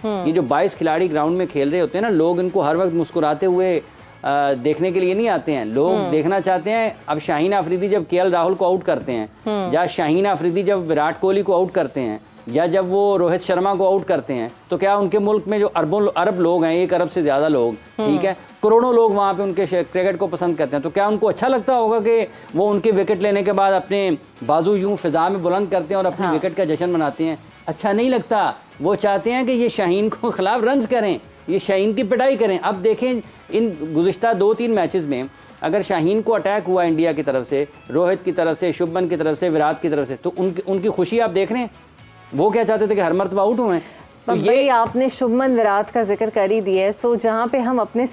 ये जो 22 खिलाड़ी ग्राउंड में खेल रहे होते हैं ना, लोग इनको हर वक्त मुस्कुराते हुए देखने के लिए नहीं आते हैं। लोग देखना चाहते हैं अब शाहीन अफरीदी जब केएल राहुल को आउट करते हैं, या शाहीन अफरीदी जब विराट कोहली को आउट करते हैं, या जब वो रोहित शर्मा को आउट करते हैं, तो क्या उनके मुल्क में जो अरब लोग हैं, 1 अरब से ज़्यादा लोग, ठीक है, करोड़ों लोग वहाँ पे उनके क्रिकेट को पसंद करते हैं, तो क्या उनको अच्छा लगता होगा कि वो उनके विकेट लेने के बाद अपने बाजू यूं फिजा में बुलंद करते हैं और अपनी विकेट का जश्न मनाते हैं? अच्छा नहीं लगता। वो चाहते हैं कि ये शाहीन को खिलाफ रन्स करें, ये शाहीन की पिटाई करें। अब देखें इन गुज़िश्ता 2-3 मैचेस में अगर शाहीन को अटैक हुआ इंडिया की तरफ से, रोहित की तरफ से, शुभमन की तरफ से, विराट की तरफ से, तो उनकी खुशी आप देख रहे हैं। वो क्या चाहते थे कि हर मर्तबा आउट हुए। तो ये आपने शुभमन विराट का जिक्र कर ही दिया है। सो जहाँ पे हम अपने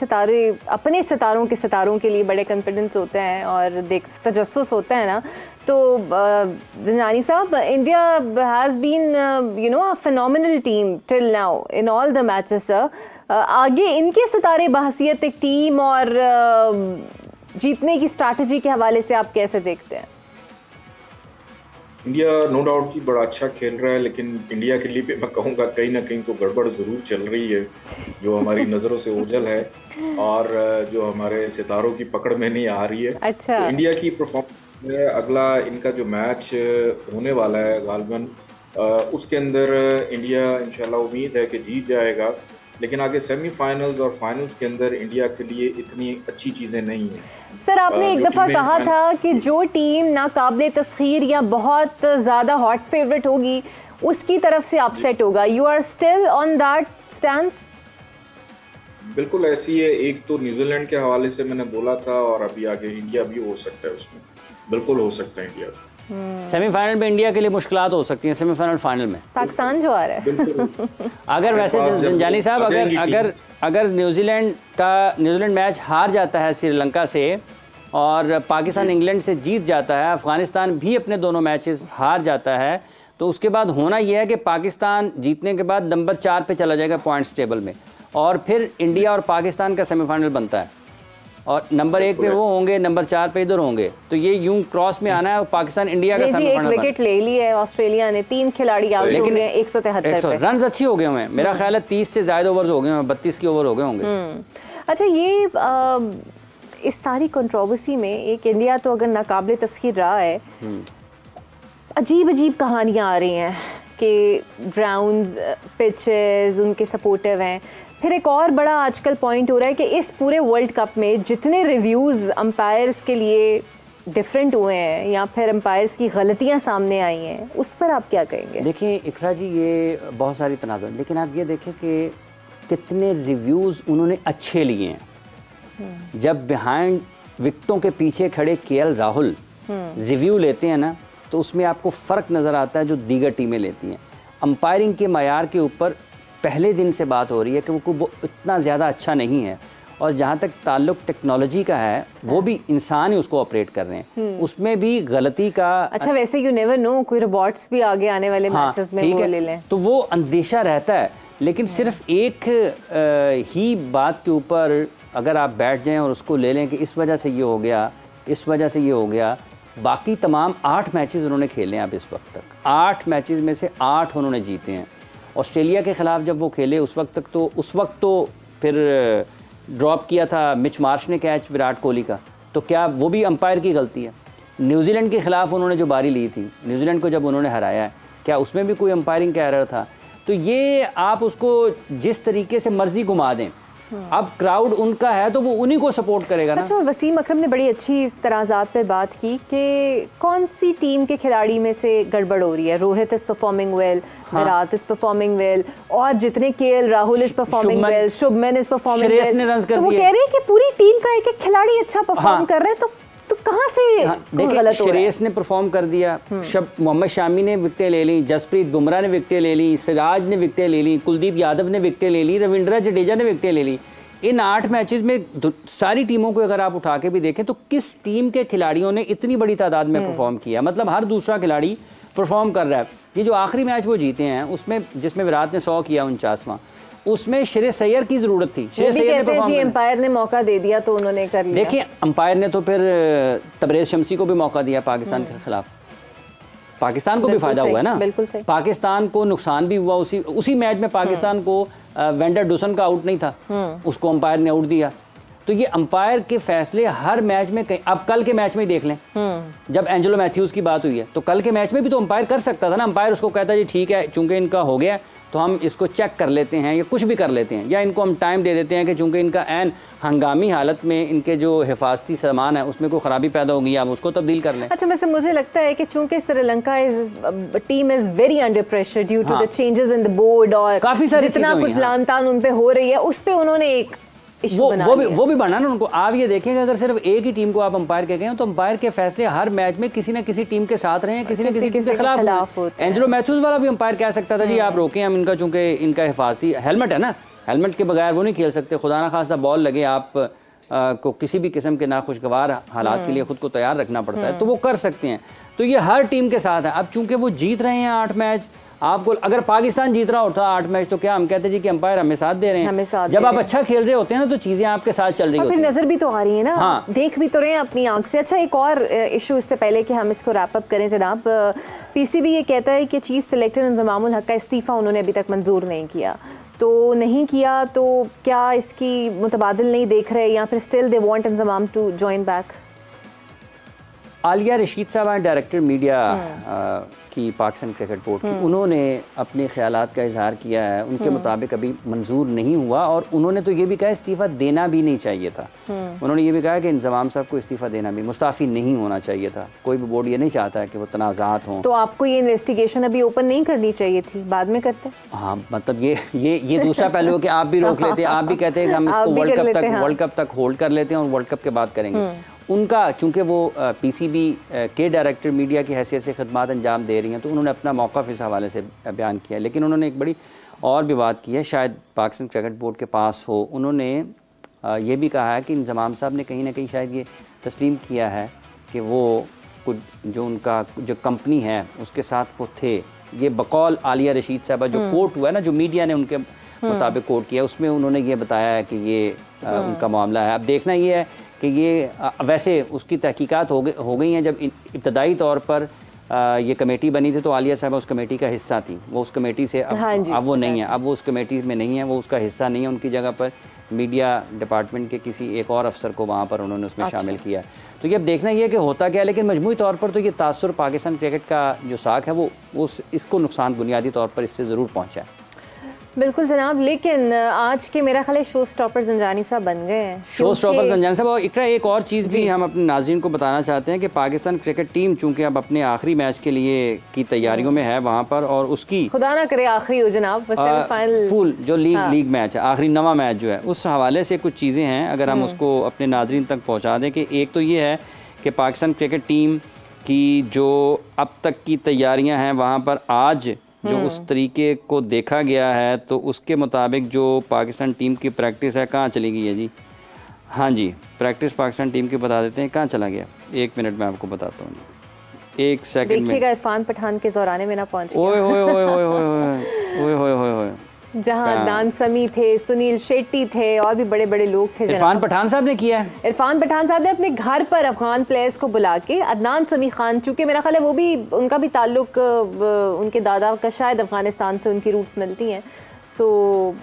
सितारों के लिए बड़े कॉन्फिडेंस होते हैं और तजस्सुस होता है ना, तो ज़ंजानी साहब, India has been a phenomenal team till now in all the matches. आगे इनके सितारे बहसियत एक टीम और जीतने की स्ट्रैटेजी के हवाले से आप कैसे देखते हैं? इंडिया नो डाउट की बड़ा अच्छा खेल रहा है, लेकिन इंडिया के लिए मैं कहूँगा कहीं ना कहीं तो गड़बड़ ज़रूर चल रही है, जो हमारी नज़रों से ओझल है और जो हमारे सितारों की पकड़ में नहीं आ रही है। अच्छा। तो इंडिया की परफॉर्मेंस में अगला इनका जो मैच होने वाला है गालिबन, उसके अंदर इंडिया इंशाल्लाह उम्मीद है कि जीत जाएगा, लेकिन आगे सेमीफाइनल्स और फाइनल्स के अंदर इंडिया के लिए इतनी अच्छी चीज़ें नहीं हैं। सर, आपने एक दफ़ा कहा था कि जो टीम नाकाबिले तस्खीर या बहुत ज़्यादा हॉट फेवरेट होगी उसकी तरफ से अपसेट होगा। You are still on that stance? बिल्कुल ऐसी है। एक तो न्यूजीलैंड के हवाले से मैंने बोला था, और अभी आगे इंडिया भी हो सकता है, उसमें बिल्कुल हो सकता है इंडिया। सेमीफाइनल में इंडिया के लिए मुश्किलात हो सकती हैं, सेमीफाइनल फाइनल में पाकिस्तान जो आ रहा है। अगर वैसे जंजानी साहब, अगर न्यूजीलैंड मैच हार जाता है श्रीलंका से और पाकिस्तान इंग्लैंड से जीत जाता है, अफगानिस्तान भी अपने दोनों मैचेस हार जाता है, तो उसके बाद होना यह है कि पाकिस्तान जीतने के बाद नंबर 4 पे चला जाएगा पॉइंट्स टेबल में, और फिर इंडिया और पाकिस्तान का सेमीफाइनल बनता है, और नंबर 1 पे वो होंगे, नंबर 4 पे इधर होंगे, तो ये यूं क्रॉस में आना है। और पाकिस्तान इंडिया का सेमीफाइनल, एक विकेट ले ली है ऑस्ट्रेलिया ने, 3 खिलाड़ी आउट हो गए, 173 रन अच्छी हो गए हैं। मेरा ख्याल है 30 से ज्यादा ओवर्स हो गए हैं, 32 के ओवर हो गए होंगे। अच्छा, ये इस सारी कंट्रोवर्सी में एक इंडिया तो अगर नाकाबिले तस्खीर रहा है, अजीब अजीब कहानियाँ आ रही हैं कि ग्राउंड्स, पिचेस उनके सपोर्टिव हैं। फिर एक और बड़ा आजकल पॉइंट हो रहा है कि इस पूरे वर्ल्ड कप में जितने रिव्यूज़ अंपायर्स के लिए डिफरेंट हुए हैं या फिर अंपायर्स की गलतियां सामने आई हैं, उस पर आप क्या कहेंगे? देखिए इकरा जी, ये बहुत सारी तनाज़ुर, लेकिन आप ये देखें कि कितने रिव्यूज़ उन्होंने अच्छे लिए हैं। जब बिहाइंड विकेटों के पीछे खड़े केएल राहुल रिव्यू लेते हैं ना, तो उसमें आपको फ़र्क नज़र आता है जो दीगर टीमें लेती हैं। अंपायरिंग के मयार के ऊपर पहले दिन से बात हो रही है कि वो इतना ज़्यादा अच्छा नहीं है, और जहाँ तक ताल्लुक टेक्नोलॉजी का है, वो भी इंसान ही उसको ऑपरेट कर रहे हैं, उसमें भी गलती का। अच्छा, वैसे यू नेवर नो, कोई रोबोट्स भी आगे आने वाले मैचेस में वो ले लें, तो वो अंदेशा रहता है। लेकिन सिर्फ एक ही बात के ऊपर अगर आप बैठ जाएं और उसको ले लें कि इस वजह से ये हो गया, इस वजह से ये हो गया, बाकी तमाम 8 मैचेस उन्होंने खेले हैं अब इस वक्त तक, 8 मैचेस में से 8 उन्होंने जीते हैं। ऑस्ट्रेलिया के ख़िलाफ़ जब वो खेले उस वक्त तो फिर ड्रॉप किया था मिच मार्श ने कैच विराट कोहली का, तो क्या वो भी अंपायर की गलती है? न्यूजीलैंड के ख़िलाफ़ उन्होंने जो बारी ली थी, न्यूजीलैंड को जब उन्होंने हराया है, क्या उसमें भी कोई अंपायरिंग का एरर था? तो ये आप उसको जिस तरीके से मर्जी घुमा दें, अब क्राउड उनका है तो वो उन्हीं को सपोर्ट करेगा ना। अच्छा, और वसीम अकरम ने बड़ी अच्छी इस तराजात पे बात की कि कौन सी टीम के खिलाड़ी में से गड़बड़ हो रही है। Rohit is performing well, Virat is performing well, और जितने KL Rahul is performing well, Shubman is performing well, तो वो कह रहे हैं कि पूरी टीम का एक एक खिलाड़ी अच्छा परफॉर्म कर रहे हैं, तो कहाँ से गलत हो रहा है? श्रेयस ने परफॉर्म कर दिया, मोहम्मद शामी ने विकेटें ले ली, जसप्रीत बुमराह ने विकेटें ले ली, सिराज ने विकेटें ले ली, कुलदीप यादव ने विकेटें ले ली, रविंद्र जडेजा ने विकेटें ले ली। इन 8 मैचेस में सारी टीमों को अगर आप उठा के भी देखें तो किस टीम के खिलाड़ियों ने इतनी बड़ी तादाद में परफॉर्म किया? मतलब हर दूसरा खिलाड़ी परफॉर्म कर रहा है। ये जो आखिरी मैच वो जीते हैं उसमें, जिसमें विराट ने 100 किया 49वां, उसमें श्रेयस अय्यर की जरूरत थी। श्रेयस अय्यर ने जी अंपायर ने मौका दे दिया तो उन्होंने कर लिया। देखिए अंपायर ने तो फिर तबरेज शमसी को भी मौका दिया पाकिस्तान के खिलाफ, पाकिस्तान को भी फायदा हुआ है ना, बिल्कुल सही। पाकिस्तान को नुकसान भी हुआ, उसी मैच में पाकिस्तान को वेंडर डुसन का आउट नहीं था, उसको अंपायर ने आउट दिया। तो ये अंपायर के फैसले हर मैच में कहीं, अब कल के मैच में ही देख लें, जब एंजेलो मैथ्यूज की बात हुई है तो कल के मैच में भी तो अंपायर कर सकता था ना, अंपायर उसको कहता है जी ठीक है चूंकि इनका हो गया तो हम इसको चेक कर लेते हैं या कुछ भी कर लेते हैं, या इनको हम टाइम दे देते हैं कि चूंकि इनका एन हंगामी हालत में इनके जो हिफाजती सामान है उसमें कोई ख़राबी पैदा होगी, आप उसको तब्दील कर लें। अच्छा, वैसे मुझे लगता है कि चूंकि Sri Lanka team is very under pressure due to the changes in the board और काफ़ी सारी जितना कुछ लान तान उन पे हो रही है उस पे उन्होंने एक वो भी बढ़ना ना उनको। आप ये देखेंगे अगर सिर्फ एक ही टीम को आप अंपायर के गए तो अंपायर के फैसले हर मैच में किसी न किसी टीम के साथ रहे हैं, किसी न किसी टीम के खिलाफ होते हैं। एंजेलो मैथ्यूज वाला भी अंपायर कह सकता था जी आप रोकें, हम इनका चूंकि इनका हिफाजती हेलमेट है ना, हेलमेट के बगैर वो नहीं खेल सकते, खुदा ना खास्ता बॉल लगे आप को किसी भी किस्म के नाखुशगवार हालात के लिए खुद को तैयार रखना पड़ता है, तो वो कर सकते हैं। तो ये हर टीम के साथ है। अब चूंकि वो जीत रहे हैं 8 मैच, आपको अगर पाकिस्तान जीत रहा होता 8 मैच तो क्या हम कहते जी कि अंपायर हमें साथ दे रहे हैं। जब आप अच्छा खेल रहे होते हैं ना तो चीजें आपके साथ चल रही होती हैं, नजर भी तो आ रही है ना, हाँ। देख भी तो रहे हैं अपनी आंख से। अच्छा, एक और इशू इससे पहले कि हम इसको रैप अप करें जनाब, पीसीबी ये कहता है कि चीफ सिलेक्टर इंजमामुल हक का इस्तीफा उन्होंने अभी तक मंजूर नहीं किया, तो नहीं किया तो क्या इसकी मुतबादिल नहीं देख रहे या फिर still they want Inzamam to join back? Aaliya Rashid साहब डायरेक्टर मीडिया की पाकिस्तान क्रिकेट बोर्ड की, उन्होंने अपने ख्यालात का इजहार किया है। उनके मुताबिक अभी मंजूर नहीं हुआ और उन्होंने तो ये भी कहा इस्तीफ़ा देना भी नहीं चाहिए था। उन्होंने ये भी कहा कि इंजमाम साहब को इस्तीफ़ा देना भी, मुस्ताफ़ी नहीं होना चाहिए था। कोई भी बोर्ड ये नहीं चाहता है कि वो तनाज़ात हों। तो आपको ये इन्वेस्टिगेशन अभी ओपन नहीं करनी चाहिए थी, बाद में करते? हाँ, मतलब ये दूसरा पहलू है कि आप भी रोक लेते, आप भी कहते हैं कि हम इसको वर्ल्ड कप तक होल्ड कर लेते हैं और वर्ल्ड कप के बाद करेंगे। उनका चूंकि वो पीसीबी के डायरेक्टर मीडिया की हैसियत से खदमात अंजाम दे रही हैं तो उन्होंने अपना मौक़िफ़ इस हवाले से बयान किया। लेकिन उन्होंने एक बड़ी और भी बात की है, शायद पाकिस्तान क्रिकेट बोर्ड के पास हो। उन्होंने ये भी कहा है कि इंजमाम साहब ने कहीं ना कहीं शायद ये तस्लीम किया है कि वो कुछ जो कंपनी है उसके साथ वो थे। ये बकौल आलिया रशीद साहबा जो कोर्ट हुआ है ना, जो मीडिया ने उनके मुताबिक कोर्ट किया, उसमें उन्होंने ये बताया है कि ये उनका मामला है। अब देखना ये है कि ये वैसे उसकी तहकीकात हो गई हैं। जब इब्तदाई तौर पर ये कमेटी बनी थी तो आलिया साहबा उस कमेटी का हिस्सा थी, वो उस कमेटी से अब वो नहीं है, अब वो उस कमेटी में नहीं है, वो उसका हिस्सा नहीं है। उनकी जगह पर मीडिया डिपार्टमेंट के किसी एक और अफसर को वहाँ पर उन्होंने उसमें शामिल किया। तो ये अब देखना ये है कि होता क्या है। लेकिन मजमूई तौर पर तो ये तासुर पाकिस्तान क्रिकेट का जो साख है वो इसको नुकसान बुनियादी तौर पर इससे ज़रूर पहुँचा है। बिल्कुल जनाब, लेकिन आज के मेरा ख्याल शो स्टॉपर ज़ंजानी साहब बन गए हैं। शो स्टॉपर ज़ंजानी साहब। और एक और चीज़ भी हम अपने नाज़रीन को बताना चाहते हैं कि पाकिस्तान क्रिकेट टीम चूँकि अब अपने आखिरी मैच के लिए की तैयारियों में है वहाँ पर, और उसकी खुदा ना करे आखिरी हो जनाब, सेमीफाइनल पूल जो लीग मैच है, आखिरी 9वां मैच जो है, उस हवाले से कुछ चीज़ें हैं अगर हम उसको अपने नाज़रीन तक पहुँचा दें कि एक तो ये है कि पाकिस्तान क्रिकेट टीम की जो अब तक की तैयारियाँ हैं वहाँ पर आज जो उस तरीके को देखा गया है तो उसके मुताबिक जो पाकिस्तान टीम की प्रैक्टिस है कहाँ चली गई है जी। हाँ जी, प्रैक्टिस पाकिस्तान टीम की बता देते हैं कहाँ चला गया। 1 मिनट में आपको बताता हूँ, 1 सेकंड में। देखिएगा इरफान पठान के ज़ोराने में ना पहुँचे। ओए होए होए होए होए होए होए होए, जहाँ अदनान समी थे, सुनील शेट्टी थे और भी बड़े बड़े लोग थे। इरफान पठान साहब ने किया है। इरफान पठान साहब ने अपने घर पर अफगान प्लेयर्स को बुला के, अदनान समी खान चूँकि मेरा ख्याल है वो भी, उनका भी ताल्लुक उनके दादा का शायद अफगानिस्तान से उनकी रूट्स मिलती हैं, सो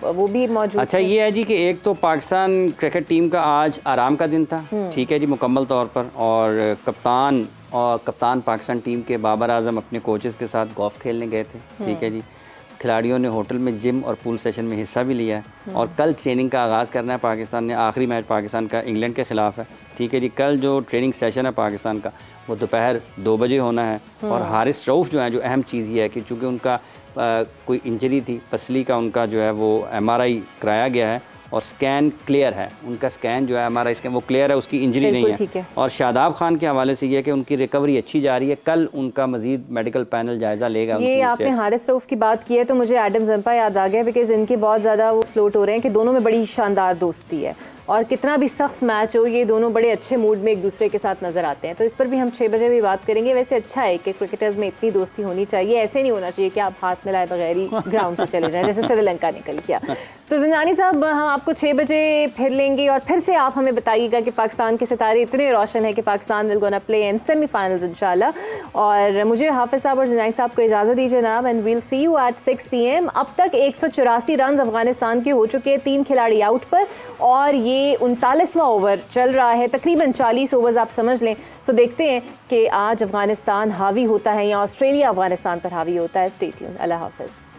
वो भी मौजूद। अच्छा, ये है जी कि एक तो पाकिस्तान क्रिकेट टीम का आज आराम का दिन था, ठीक है जी, मुकम्मल तौर पर। और कप्तान पाकिस्तान टीम के बाबर आजम अपने कोचेज़ के साथ गोल्फ खेलने गए थे, ठीक है जी। खिलाड़ियों ने होटल में जिम और पूल सेशन में हिस्सा भी लिया है और कल ट्रेनिंग का आगाज़ करना है पाकिस्तान ने। आखिरी मैच पाकिस्तान का इंग्लैंड के ख़िलाफ़ है, ठीक है जी। कल जो ट्रेनिंग सेशन है पाकिस्तान का वो दोपहर 2 बजे होना है। और हारिस रऊफ़ जो है, जो अहम चीज़ ये है कि चूँकि उनका कोई इंजरी थी पसली का, उनका जो है वो MRI कराया गया है और स्कैन क्लियर है, उनका स्कैन जो है MRI स्कैन वो क्लियर है, उसकी इंजरी नहीं है। और शादाब खान के हवाले से ये है कि उनकी रिकवरी अच्छी जा रही है। कल उनका मजीद मेडिकल पैनल जायज़ा लेगा। ये आपने हारिस रऊफ़ की बात की है तो मुझे एडम ज़म्पा याद आ गया, बिकॉज इनके बहुत ज़्यादा वो फ्लोट हो रहे हैं कि दोनों में बड़ी शानदार दोस्ती है। और कितना भी सख्त मैच हो, ये दोनों बड़े अच्छे मूड में एक दूसरे के साथ नज़र आते हैं। तो इस पर भी हम 6 बजे भी बात करेंगे। वैसे अच्छा है कि क्रिकेटर्स में इतनी दोस्ती होनी चाहिए, ऐसे नहीं होना चाहिए कि आप हाथ मिलाए बगैर ही ग्राउंड से चले जाएं, जैसे श्रीलंका निकल गया। तो ज़ंजानी साहब, हम आपको 6 बजे फिर लेंगे और फिर से आप हमें बताइएगा कि पाकिस्तान के सितारे इतने रोशन है कि Pakistan will gonna play in semifinals इंशाल्लाह। और मुझे हाफिज़ साहब और ज़ंजानी साहब को इजाज़त दीजिए जनाब, and we'll see you at 6 PM। अब तक 184 रन अफगानिस्तान के हो चुके हैं, 3 खिलाड़ी आउट पर, और ये 39वां ओवर चल रहा है। तकरीबन 40 ओवर्स आप समझ लें। सो देखते हैं कि आज अफगानिस्तान हावी होता है या ऑस्ट्रेलिया अफगानिस्तान पर हावी होता है। Stay tuned. अल्लाह हाफिज़।